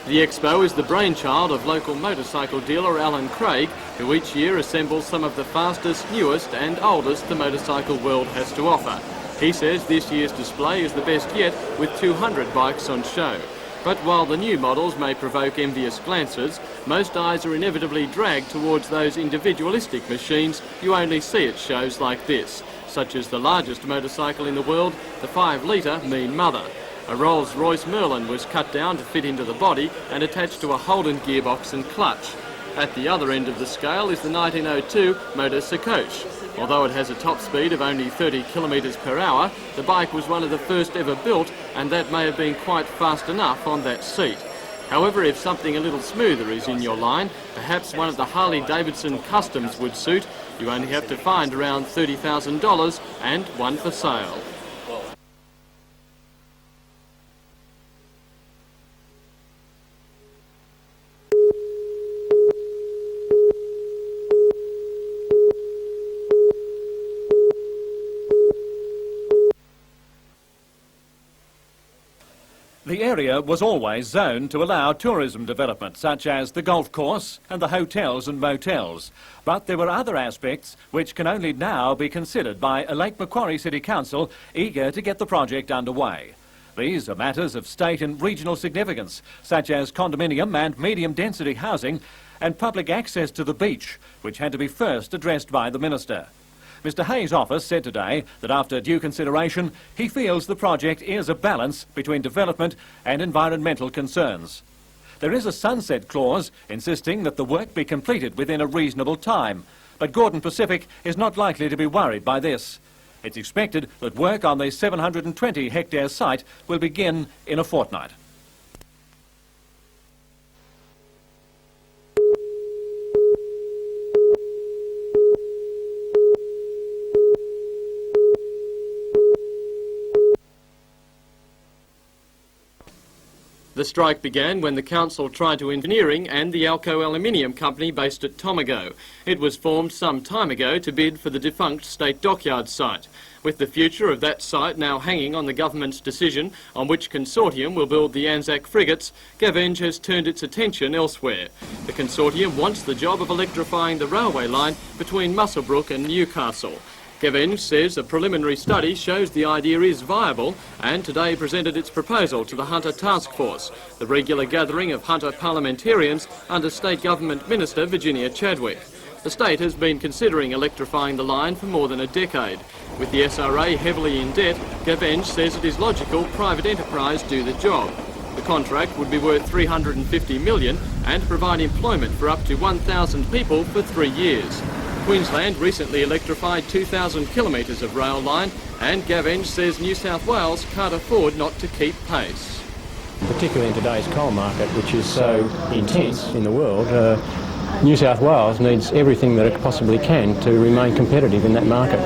The expo is the brainchild of local motorcycle dealer Alan Craig, who each year assembles some of the fastest, newest and oldest the motorcycle world has to offer. He says this year's display is the best yet, with 200 bikes on show. But while the new models may provoke envious glances, most eyes are inevitably dragged towards those individualistic machines you only see at shows like this, such as the largest motorcycle in the world, the 5-litre Mean Mother. A Rolls-Royce Merlin was cut down to fit into the body and attached to a Holden gearbox and clutch. At the other end of the scale is the 1902 Motor Sacoche. Although it has a top speed of only 30 kilometres per hour, the bike was one of the first ever built, and that may have been quite fast enough on that seat. However, if something a little smoother is in your line, perhaps one of the Harley-Davidson Customs would suit. You only have to find around $30,000 and one for sale. The area was always zoned to allow tourism development, such as the golf course and the hotels and motels. But there were other aspects which can only now be considered by a Lake Macquarie City Council eager to get the project underway. These are matters of state and regional significance, such as condominium and medium-density housing and public access to the beach, which had to be first addressed by the Minister. Mr Hayes' office said today that after due consideration, he feels the project is a balance between development and environmental concerns. There is a sunset clause insisting that the work be completed within a reasonable time, but Gordon Pacific is not likely to be worried by this. It's expected that work on the 720-hectare site will begin in a fortnight. The strike began when the council tried to engineering and the Alco Aluminium Company based at Tomago. It was formed some time ago to bid for the defunct State Dockyard site. With the future of that site now hanging on the government's decision on which consortium will build the Anzac frigates, Gavenge has turned its attention elsewhere. The consortium wants the job of electrifying the railway line between Muswellbrook and Newcastle. Gavenge says a preliminary study shows the idea is viable and today presented its proposal to the Hunter Task Force, the regular gathering of Hunter parliamentarians under State Government Minister Virginia Chadwick. The state has been considering electrifying the line for more than a decade. With the SRA heavily in debt, Gavenge says it is logical private enterprise do the job. The contract would be worth $350 million and provide employment for up to 1,000 people for 3 years. Queensland recently electrified 2,000 kilometres of rail line, and Gavenge says New South Wales can't afford not to keep pace. Particularly in today's coal market, which is so intense in the world, New South Wales needs everything that it possibly can to remain competitive in that market.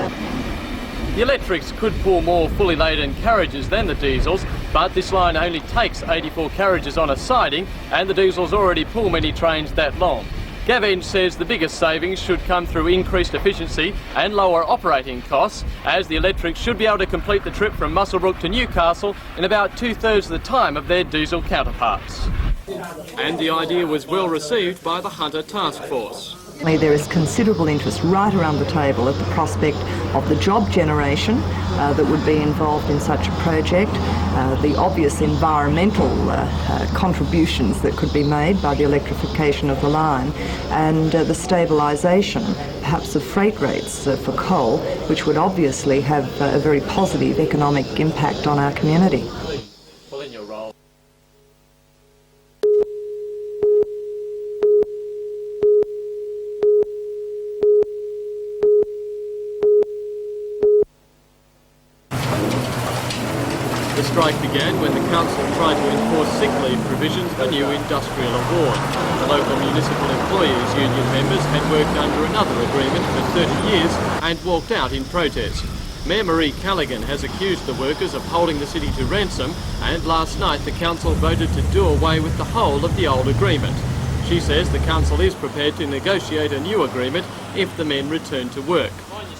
The electrics could pull more fully laden carriages than the diesels, but this line only takes 84 carriages on a siding, and the diesels already pull many trains that long. Gavenge says the biggest savings should come through increased efficiency and lower operating costs, as the electrics should be able to complete the trip from Muswellbrook to Newcastle in about 2/3 of the time of their diesel counterparts. And the idea was well received by the Hunter Task Force. There is considerable interest right around the table at the prospect of the job generation that would be involved in such a project, the obvious environmental contributions that could be made by the electrification of the line, and the stabilisation, perhaps, of freight rates for coal, which would obviously have a very positive economic impact on our community. The strike began when the council tried to enforce sick leave provisions for new industrial award. The local municipal employees union members had worked under another agreement for 30 years and walked out in protest. Mayor Marie Callaghan has accused the workers of holding the city to ransom, and last night the council voted to do away with the whole of the old agreement. She says the council is prepared to negotiate a new agreement if the men return to work.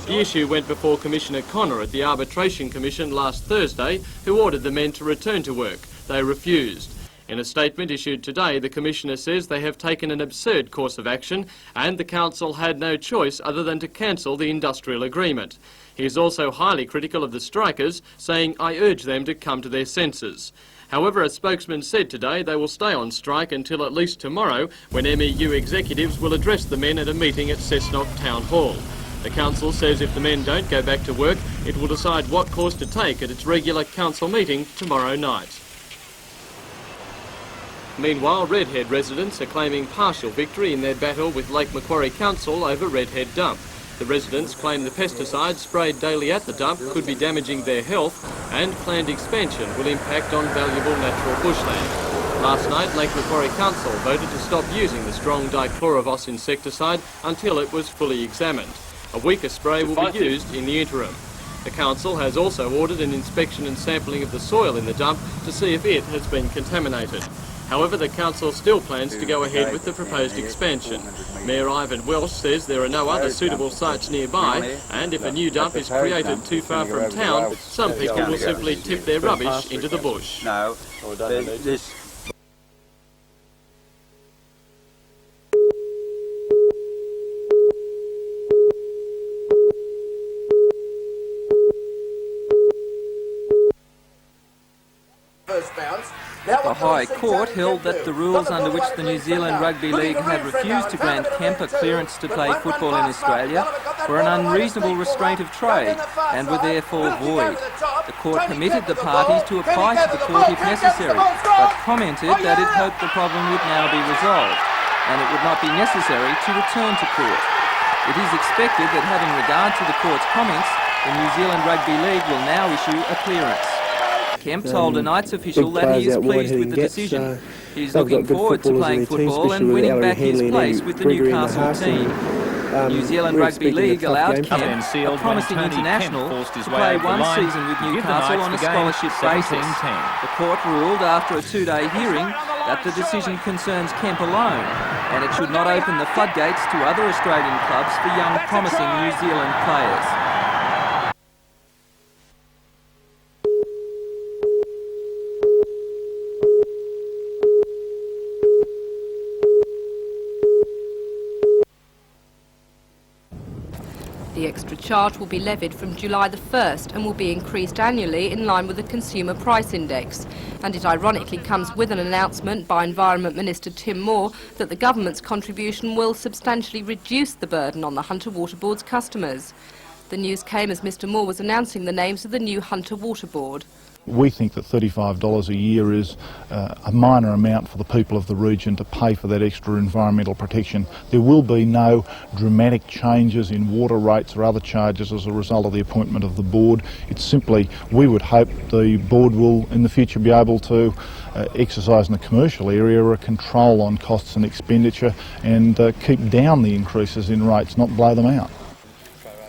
The issue went before Commissioner Connor at the Arbitration Commission last Thursday, who ordered the men to return to work. They refused. In a statement issued today, the Commissioner says they have taken an absurd course of action and the Council had no choice other than to cancel the industrial agreement. He is also highly critical of the strikers, saying, "I urge them to come to their senses." However, a spokesman said today they will stay on strike until at least tomorrow, when MEU executives will address the men at a meeting at Cessnock Town Hall. The Council says if the men don't go back to work, it will decide what course to take at its regular Council meeting tomorrow night. Meanwhile, Redhead residents are claiming partial victory in their battle with Lake Macquarie Council over Redhead Dump. The residents claim the pesticides sprayed daily at the dump could be damaging their health and planned expansion will impact on valuable natural bushland. Last night, Lake Macquarie Council voted to stop using the strong dichlorovos insecticide until it was fully examined. A weaker spray will be used in the interim. The Council has also ordered an inspection and sampling of the soil in the dump to see if it has been contaminated. However, the Council still plans to go ahead with the proposed expansion. Mayor Ivan Welsh says there are no other suitable sites nearby, and if a new dump is created too far from town, some people will simply tip their rubbish into the bush. No, this. The High Court held that the rules under which the New Zealand Rugby League had refused to grant Kemper clearance to play football in Australia were an unreasonable restraint of trade and were therefore void. The court permitted the parties to apply to the court if necessary, but commented that it hoped the problem would now be resolved and it would not be necessary to return to court. It is expected that having regard to the court's comments, the New Zealand Rugby League will now issue a clearance. Kemp told a Knights official that he is pleased with the decision. He is looking forward to playing football and winning back his place with the Newcastle team. New Zealand Rugby League allowed Kemp, a promising international, to play one season with Newcastle on a scholarship basis. The court ruled after a two-day hearing that the decision concerns Kemp alone, and it should not open the floodgates to other Australian clubs for young promising New Zealand players. The extra charge will be levied from July the 1st and will be increased annually in line with the Consumer Price Index. And it ironically comes with an announcement by Environment Minister Tim Moore that the government's contribution will substantially reduce the burden on the Hunter Water Board's customers. The news came as Mr Moore was announcing the names of the new Hunter Water Board. We think that $35 a year is a minor amount for the people of the region to pay for that extra environmental protection. There will be no dramatic changes in water rates or other charges as a result of the appointment of the board. It's simply, we would hope the board will in the future be able to exercise in the commercial area a control on costs and expenditure and keep down the increases in rates, not blow them out.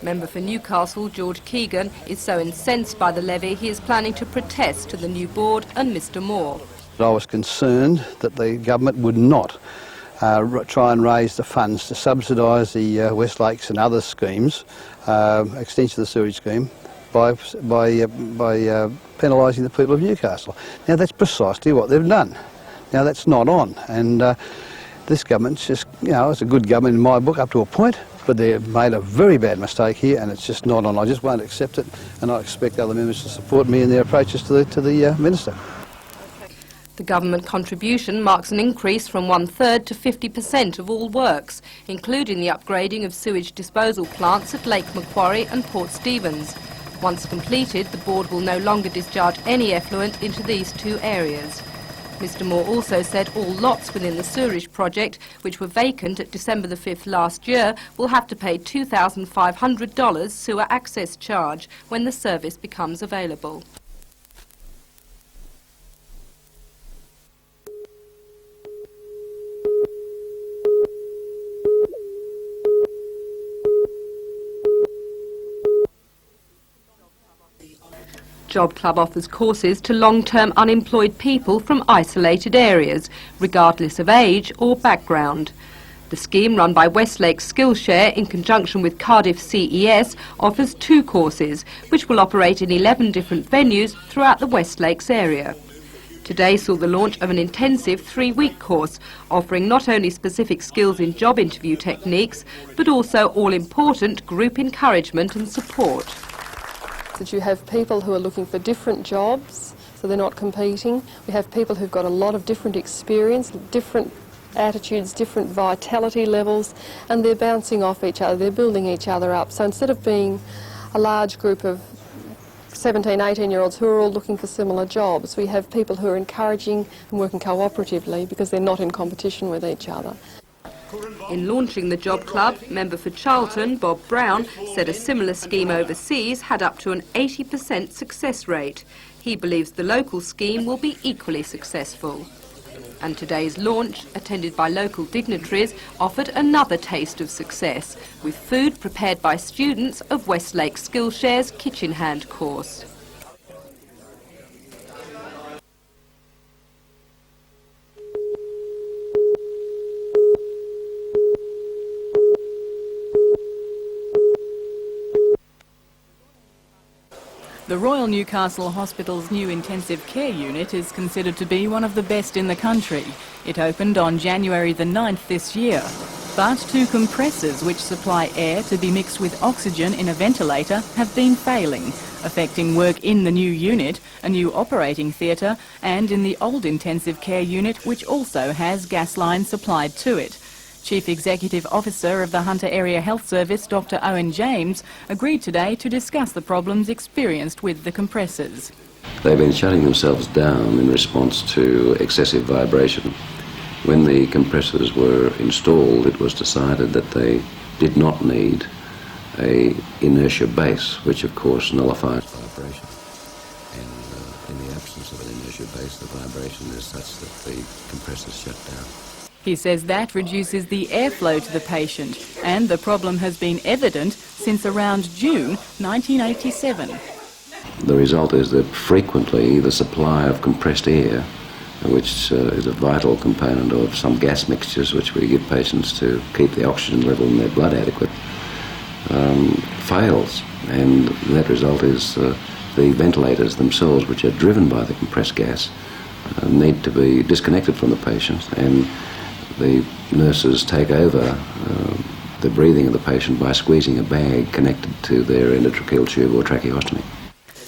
Member for Newcastle, George Keegan, is so incensed by the levy he is planning to protest to the new board and Mr Moore. I was concerned that the government would not try and raise the funds to subsidise the West Lakes and other schemes, extension of the sewage scheme, by penalising the people of Newcastle. Now that's precisely what they've done. Now that's not on, and this government's just, you know, it's a good government in my book up to a point, but they've made a very bad mistake here and it's just not on. I just won't accept it, and I expect other members to support me in their approaches to the Minister. The government contribution marks an increase from 1/3 to 50% of all works, including the upgrading of sewage disposal plants at Lake Macquarie and Port Stephens. Once completed, the board will no longer discharge any effluent into these two areas. Mr Moore also said all lots within the sewerage project, which were vacant at December the 5th last year, will have to pay $2,500 sewer access charge when the service becomes available. Job Club offers courses to long-term unemployed people from isolated areas, regardless of age or background. The scheme, run by Westlake Skillshare in conjunction with Cardiff CES, offers 2 courses, which will operate in 11 different venues throughout the West Lakes area. Today saw the launch of an intensive 3-week course, offering not only specific skills in job interview techniques, but also all-important group encouragement and support. That you have people who are looking for different jobs, so they're not competing. We have people who've got a lot of different experience, different attitudes, different vitality levels, and they're bouncing off each other, they're building each other up. So instead of being a large group of 17, 18-year-olds who are all looking for similar jobs, we have people who are encouraging and working cooperatively because they're not in competition with each other. In launching the Job Club, member for Charlton, Bob Brown, said a similar scheme overseas had up to an 80% success rate. He believes the local scheme will be equally successful. And today's launch, attended by local dignitaries, offered another taste of success, with food prepared by students of Westlake Skillshare's Kitchen Hand course. The Royal Newcastle Hospital's new intensive care unit is considered to be one of the best in the country. It opened on January the 9th this year. But 2 compressors which supply air to be mixed with oxygen in a ventilator have been failing, affecting work in the new unit, a new operating theatre, and in the old intensive care unit, which also has gas lines supplied to it. Chief Executive Officer of the Hunter Area Health Service, Dr Owen James, agreed today to discuss the problems experienced with the compressors. They've been shutting themselves down in response to excessive vibration. When the compressors were installed, it was decided that they did not need an inertia base, which of course nullifies vibration. And in the absence of an inertia base, the vibration is such that the compressors shut down. He says that reduces the airflow to the patient, and the problem has been evident since around June 1987. The result is that frequently the supply of compressed air, which is a vital component of some gas mixtures which we give patients to keep the oxygen level in their blood adequate, fails. And the net result is the ventilators themselves, which are driven by the compressed gas, need to be disconnected from the patient, and the nurses take over the breathing of the patient by squeezing a bag connected to their endotracheal tube or tracheostomy.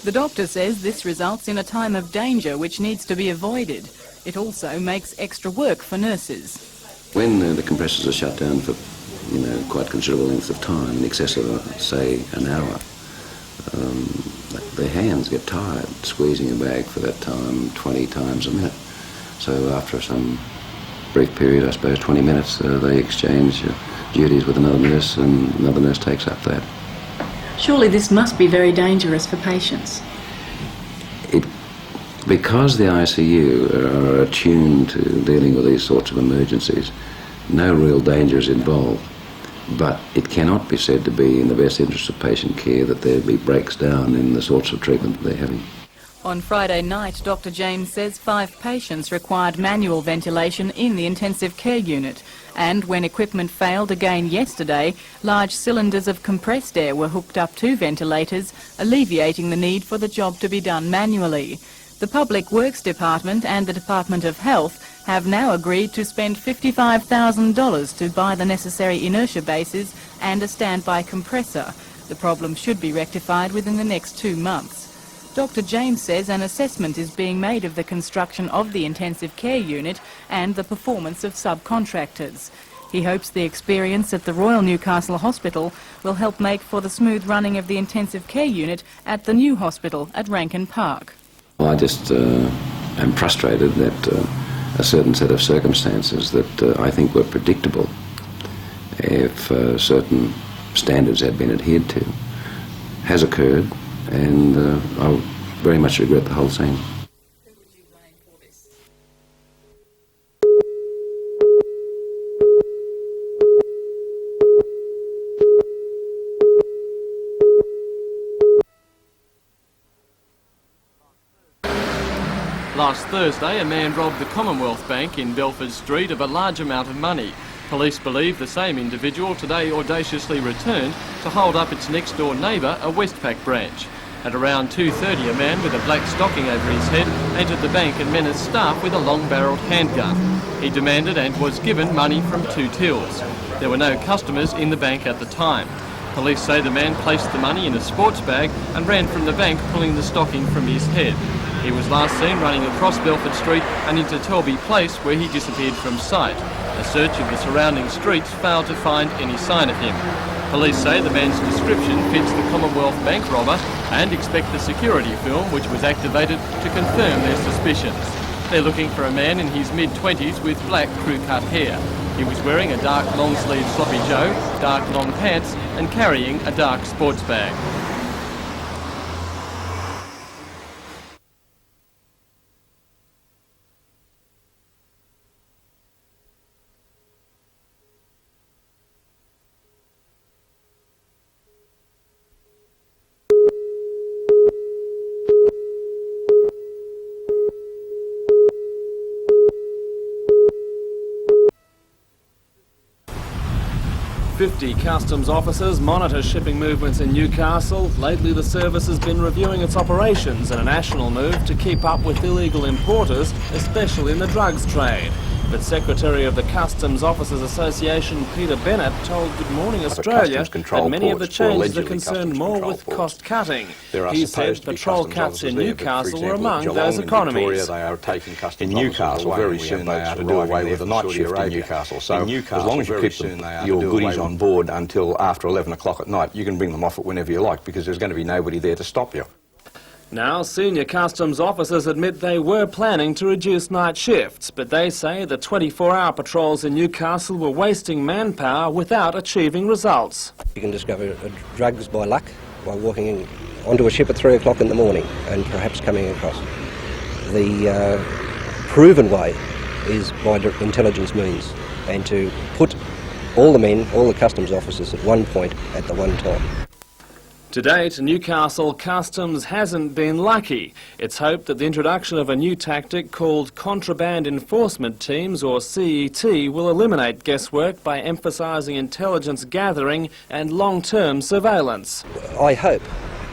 The doctor says this results in a time of danger which needs to be avoided. It also makes extra work for nurses. When the compressors are shut down for quite considerable length of time, in excess of, say, an hour, their hands get tired squeezing a bag for that time 20 times a minute. So after some brief period, I suppose 20 minutes, they exchange duties with another nurse, and another nurse takes up that. Surely this must be very dangerous for patients. Because the ICU are attuned to dealing with these sorts of emergencies, no real danger is involved. But it cannot be said to be in the best interest of patient care that there be breaks down in the sorts of treatment they're having. On Friday night, Dr James says 5 patients required manual ventilation in the intensive care unit, and when equipment failed again yesterday, large cylinders of compressed air were hooked up to ventilators, alleviating the need for the job to be done manually. The Public Works Department and the Department of Health have now agreed to spend $55,000 to buy the necessary inertia bases and a standby compressor. The problem should be rectified within the next 2 months. Dr James says an assessment is being made of the construction of the intensive care unit and the performance of subcontractors. He hopes the experience at the Royal Newcastle Hospital will help make for the smooth running of the intensive care unit at the new hospital at Rankin Park. Well, I just am frustrated that a certain set of circumstances that I think were predictable, if certain standards had been adhered to, has occurred. And I very much regret the whole scene. Last Thursday, a man robbed the Commonwealth Bank in Belford Street of a large amount of money. Police believe the same individual today audaciously returned to hold up its next-door neighbour, a Westpac branch. At around 2:30, a man with a black stocking over his head entered the bank and menaced staff with a long-barrelled handgun. He demanded and was given money from 2 tills. There were no customers in the bank at the time. Police say the man placed the money in a sports bag and ran from the bank, pulling the stocking from his head. He was last seen running across Belford Street and into Telby Place, where he disappeared from sight. A search of the surrounding streets failed to find any sign of him. Police say the man's description fits the Commonwealth bank robber and expect the security film, which was activated, to confirm their suspicions. They're looking for a man in his mid-20s with black crew-cut hair. He was wearing a dark long-sleeved sloppy joe, dark long pants and carrying a dark sports bag. Customs officers monitor shipping movements in Newcastle. Lately the service has been reviewing its operations in a national move to keep up with illegal importers, especially in the drugs trade. But Secretary of the Customs Officers Association Peter Bennett told Good Morning Australia that many of the changes are concerned more with cost cutting. He said patrol cuts in Newcastle were among those economies. In Newcastle, very soon they are to do away with the night shift in Newcastle. So as long as you keep your goodies on board until after 11 o'clock at night, you can bring them off it whenever you like, because there's going to be nobody there to stop you. Now, senior customs officers admit they were planning to reduce night shifts, but they say the 24-hour patrols in Newcastle were wasting manpower without achieving results. You can discover drugs by luck, by walking onto a ship at 3 o'clock in the morning and perhaps coming across. The proven way is by intelligence means, and to put all the men, all the customs officers at one point at the one time. To date, Newcastle Customs hasn't been lucky. It's hoped that the introduction of a new tactic called Contraband Enforcement Teams, or CET, will eliminate guesswork by emphasising intelligence gathering and long-term surveillance. I hope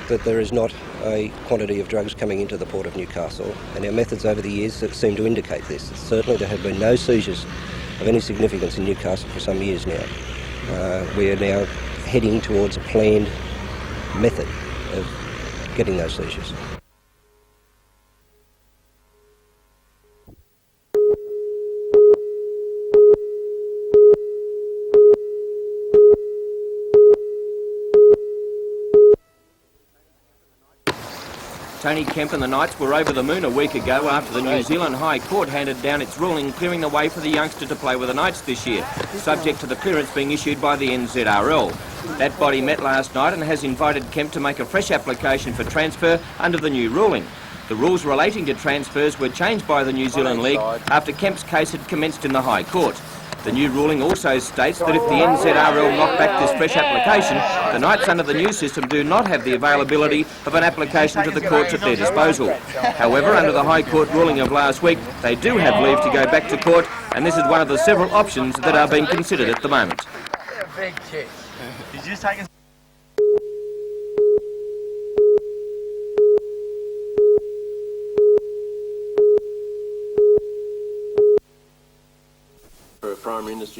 that there is not a quantity of drugs coming into the port of Newcastle, and our methods over the years seem to indicate this. Certainly there have been no seizures of any significance in Newcastle for some years now. We are now heading towards a planned method of getting those seizures. Tony Kemp and the Knights were over the moon a week ago after the New Zealand High Court handed down its ruling clearing the way for the youngster to play with the Knights this year, subject to the clearance being issued by the NZRL. That body met last night and has invited Kemp to make a fresh application for transfer under the new ruling. The rules relating to transfers were changed by the New Zealand League after Kemp's case had commenced in the High Court. The new ruling also states that if the NZRL knock back this fresh application, the Knights under the new system do not have the availability of an application to the courts at their disposal. However, under the High Court ruling of last week, they do have leave to go back to court, and this is one of the several options that are being considered at the moment.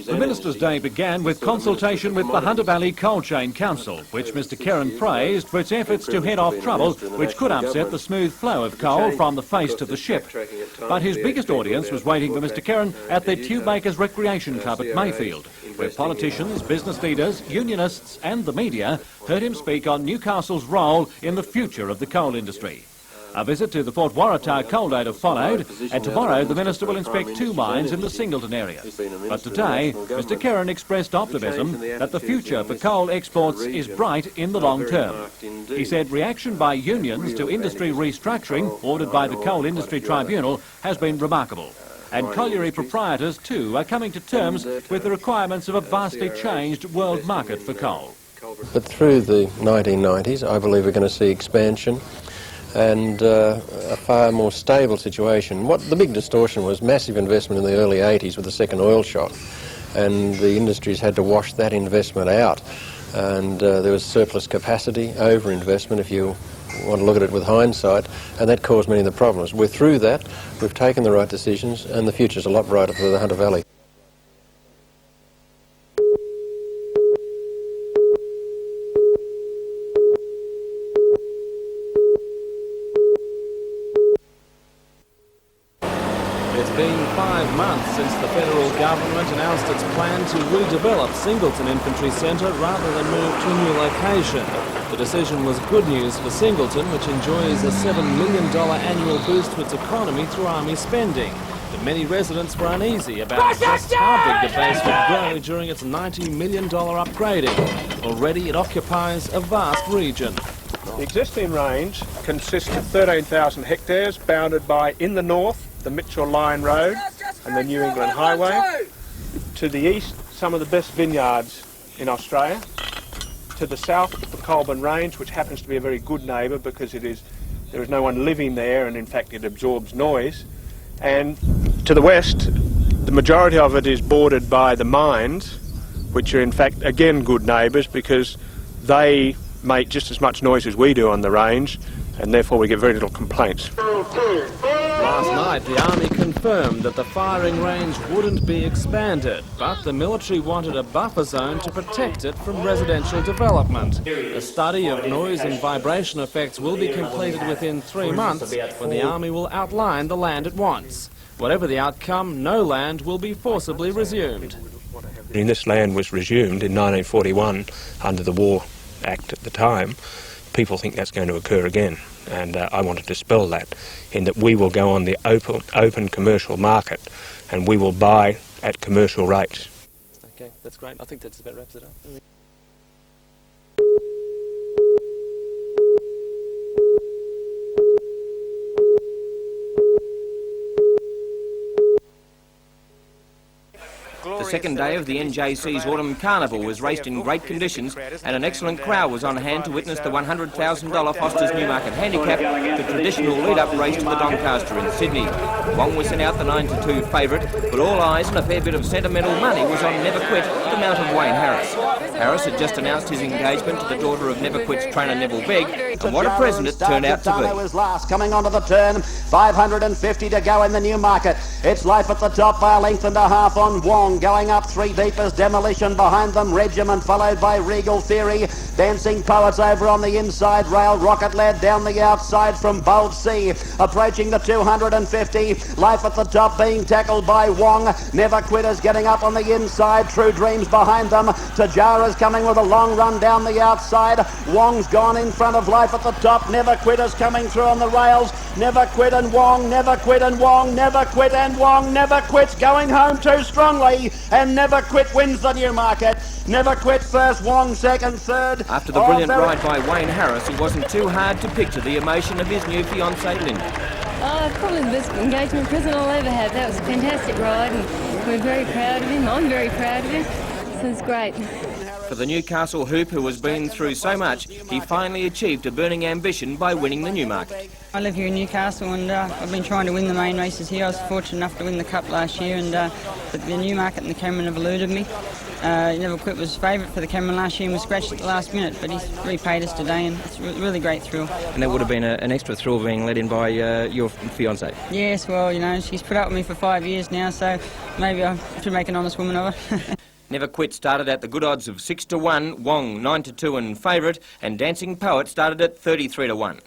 The Minister's Day began with consultation with the Hunter Valley Coal Chain Council, which Mr Kerrin praised for its efforts to head off trouble which could upset the smooth flow of coal from the face to the ship. But his biggest audience was waiting for Mr Kerrin at the Tubakers Recreation Club at Mayfield, where politicians, business leaders, unionists and the media heard him speak on Newcastle's role in the future of the coal industry. A visit to the Port Waratah coal loader followed, and tomorrow the Minister will inspect 2 mines in the Singleton area. But today, Mr Kerrin expressed optimism that the future for coal exports is bright in the long term. He said reaction by unions to industry restructuring ordered by the Coal Industry Tribunal has been remarkable. And colliery proprietors too are coming to terms with the requirements of a vastly changed world market for coal. But through the 1990s, I believe we're going to see expansion and a far more stable situation. What the big distortion was massive investment in the early 80s with the second oil shock, and the industries had to wash that investment out, and there was surplus capacity, over-investment. If you want to look at it with hindsight, and that caused many of the problems. We're through that, we've taken the right decisions, and the future's a lot brighter for the Hunter Valley. It's been 5 months since the federal government announced its plan to redevelop Singleton Infantry Centre rather than move to a new location. The decision was good news for Singleton, which enjoys a $7 million annual boost to its economy through Army spending. But many residents were uneasy about just how big the base would grow during its $90 million upgrading. Already it occupies a vast region. The existing range consists of 13,000 hectares bounded by, in the north, the Mitchell Line Road and the New England Highway. To the east, some of the best vineyards in Australia. To the south, the Colburn Range, which happens to be a very good neighbour because there is no one living there, and in fact it absorbs noise. And to the west, the majority of it is bordered by the mines, which are in fact again good neighbours because they make just as much noise as we do on the range, and therefore we get very little complaints. Last night, the Army confirmed that the firing range wouldn't be expanded, but the military wanted a buffer zone to protect it from residential development. A study of noise and vibration effects will be completed within 3 months, when the Army will outline the land it wants. Whatever the outcome, no land will be forcibly resumed. This land was resumed in 1941 under the War Act at the time. People think that's going to occur again, and I want to dispel that, in that we will go on the open commercial market and we will buy at commercial rates. Okay, that's great. I think that's about wraps it up. The second day of the NJC's Autumn Carnival was raced in great conditions, and an excellent crowd was on hand to witness the $100,000 Foster's Newmarket Handicap, the traditional lead-up race to the Doncaster in Sydney. Wong was sent out the 9-2 favourite, but all eyes and a fair bit of sentimental money was on Never Quit, the mount of Wayne Harris. Harris had just announced his engagement to the daughter of Never Quit's trainer Neville Begg, and what a present it turned out to be. Was last, coming onto the turn, 550 to go in the Newmarket. It's Life at the top by a length and a half on Wong. Going up 3 deep as Demolition behind them. Regiment followed by Regal Theory. Dancing Poets over on the inside rail. Rocket Lad down the outside from Bold Sea. Approaching the 250. Life at the top being tackled by Wong. Never Quitters getting up on the inside. True Dreams behind them. Tajara's coming with a long run down the outside. Wong's gone in front of Life at the top. Never Quitters coming through on the rails. Never Quit and Wong. Never Quit and Wong. Never Quit and Wong. Never Quit's going home too strongly. And Never Quit wins the Newmarket. Never Quit first, Wong second, third. After the brilliant ride by Wayne Harris, it wasn't too hard to picture the emotion of his new fiancée Linda. Oh, probably the best engagement present I'll ever have. That was a fantastic ride, and we're very proud of him. I'm very proud of him. So it's great. For the Newcastle hoop, who has been through so much, he finally achieved a burning ambition by winning the Newmarket. I live here in Newcastle, and I've been trying to win the main races here. I was fortunate enough to win the Cup last year, and but the Newmarket and the Cameron have eluded me. Never Quit was favourite for the Cameron last year and was scratched at the last minute, but he's repaid us today, and it's a really great thrill. And that would have been an extra thrill being led in by your fiancée. Yes, well, you know, she's put up with me for 5 years now, so maybe I should make an honest woman of her. Never Quit started at the good odds of 6-1, Wong 9-2 and favourite, and Dancing Poet started at 33-1.